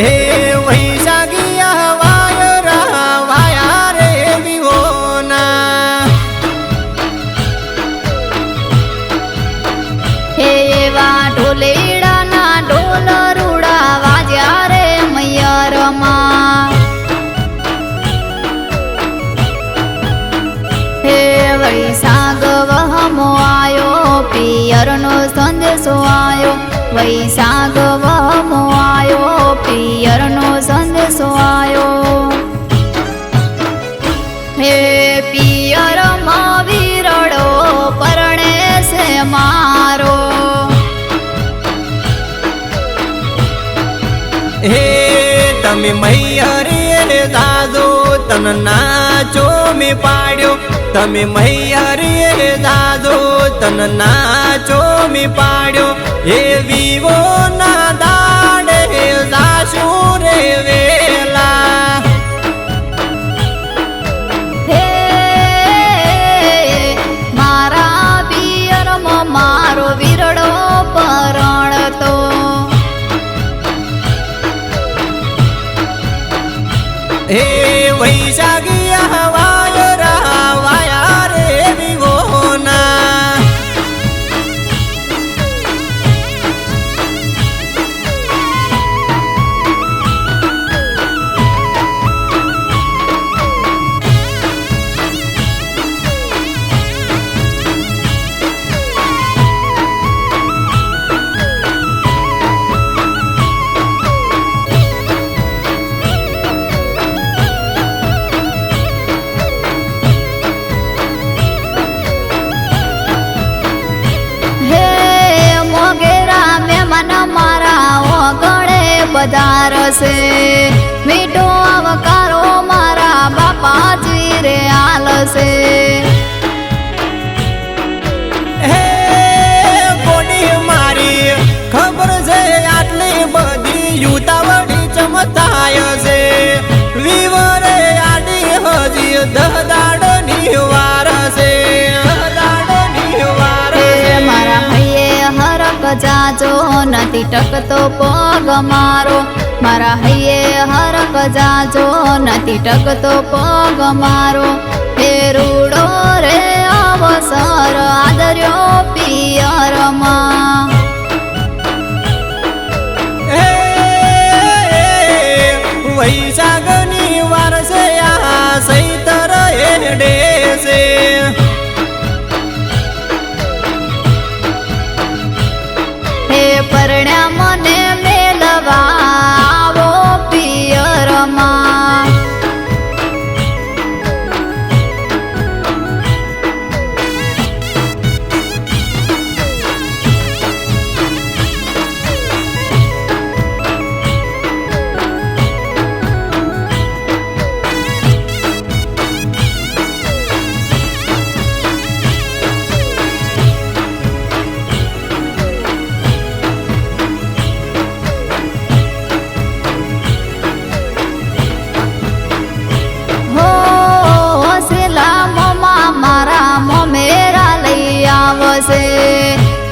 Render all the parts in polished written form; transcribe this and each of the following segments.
हे वैशाखिया वायरा via रे विहोना हे वा ढोलेड़ा ना ढोल रूड़ा वाज्या रे मैयरमा हे वैशाख वहमो आयो पियरनो संदेशो आयो वैशाख वहमो आयो पियरनो संदेशो आयो हे पियरमा वीरड़ो परणे से मारो हे तमे मैयरे रे दादो तन नाचो में पाड्यो तमे मैयरे रे दादो तन नाचो में पाड्यो हे विवो ना दाड़े जाशू रे वेला हे मारा पियरमा मारो वीरड़ो परણતો हे वैशाखिया वायरा वाया रे विहोना पधारसे मीठो आवकारो मारा बापाजी रे आलसे हे कोणी मारी खबर से आटली बधी युतावडी चमताय से विवरे आडी हजी दहदाडनी वारसे मारा हये हरक जाजो नती टकतो पग मारो मारा हये हरक जाजो नती टकतो पग मारो हे रूडो रे अवसर आदर्यो पियरमा हे वैशाखनी वारसे या सैतर एडेसे हे परण्या मने मेलवा आवो पियरमा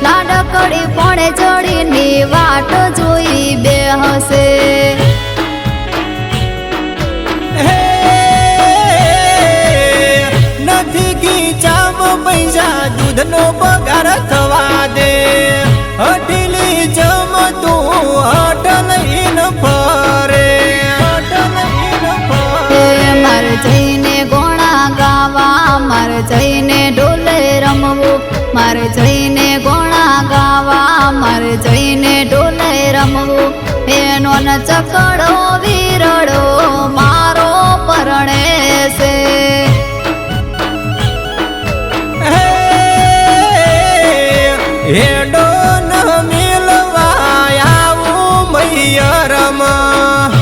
લાડકડી પોણે ચડીની વાટ જોઈ બેહશે નથી ગીચામ પૈસા દૂધનો પગાર થવા દે હઠીલી જમ તું હઠ લઈને ફરે મારે જઈને ગોણા ગાવા મારે જઈને ઢોલે રમવું મારે જઈને ગોણા ગાવા મારે જઈને ઢોલે રમવું એનો ન ચકડો વીરડો મારો પરણે છે હેડો ન મિલવા આવું મૈયરમાં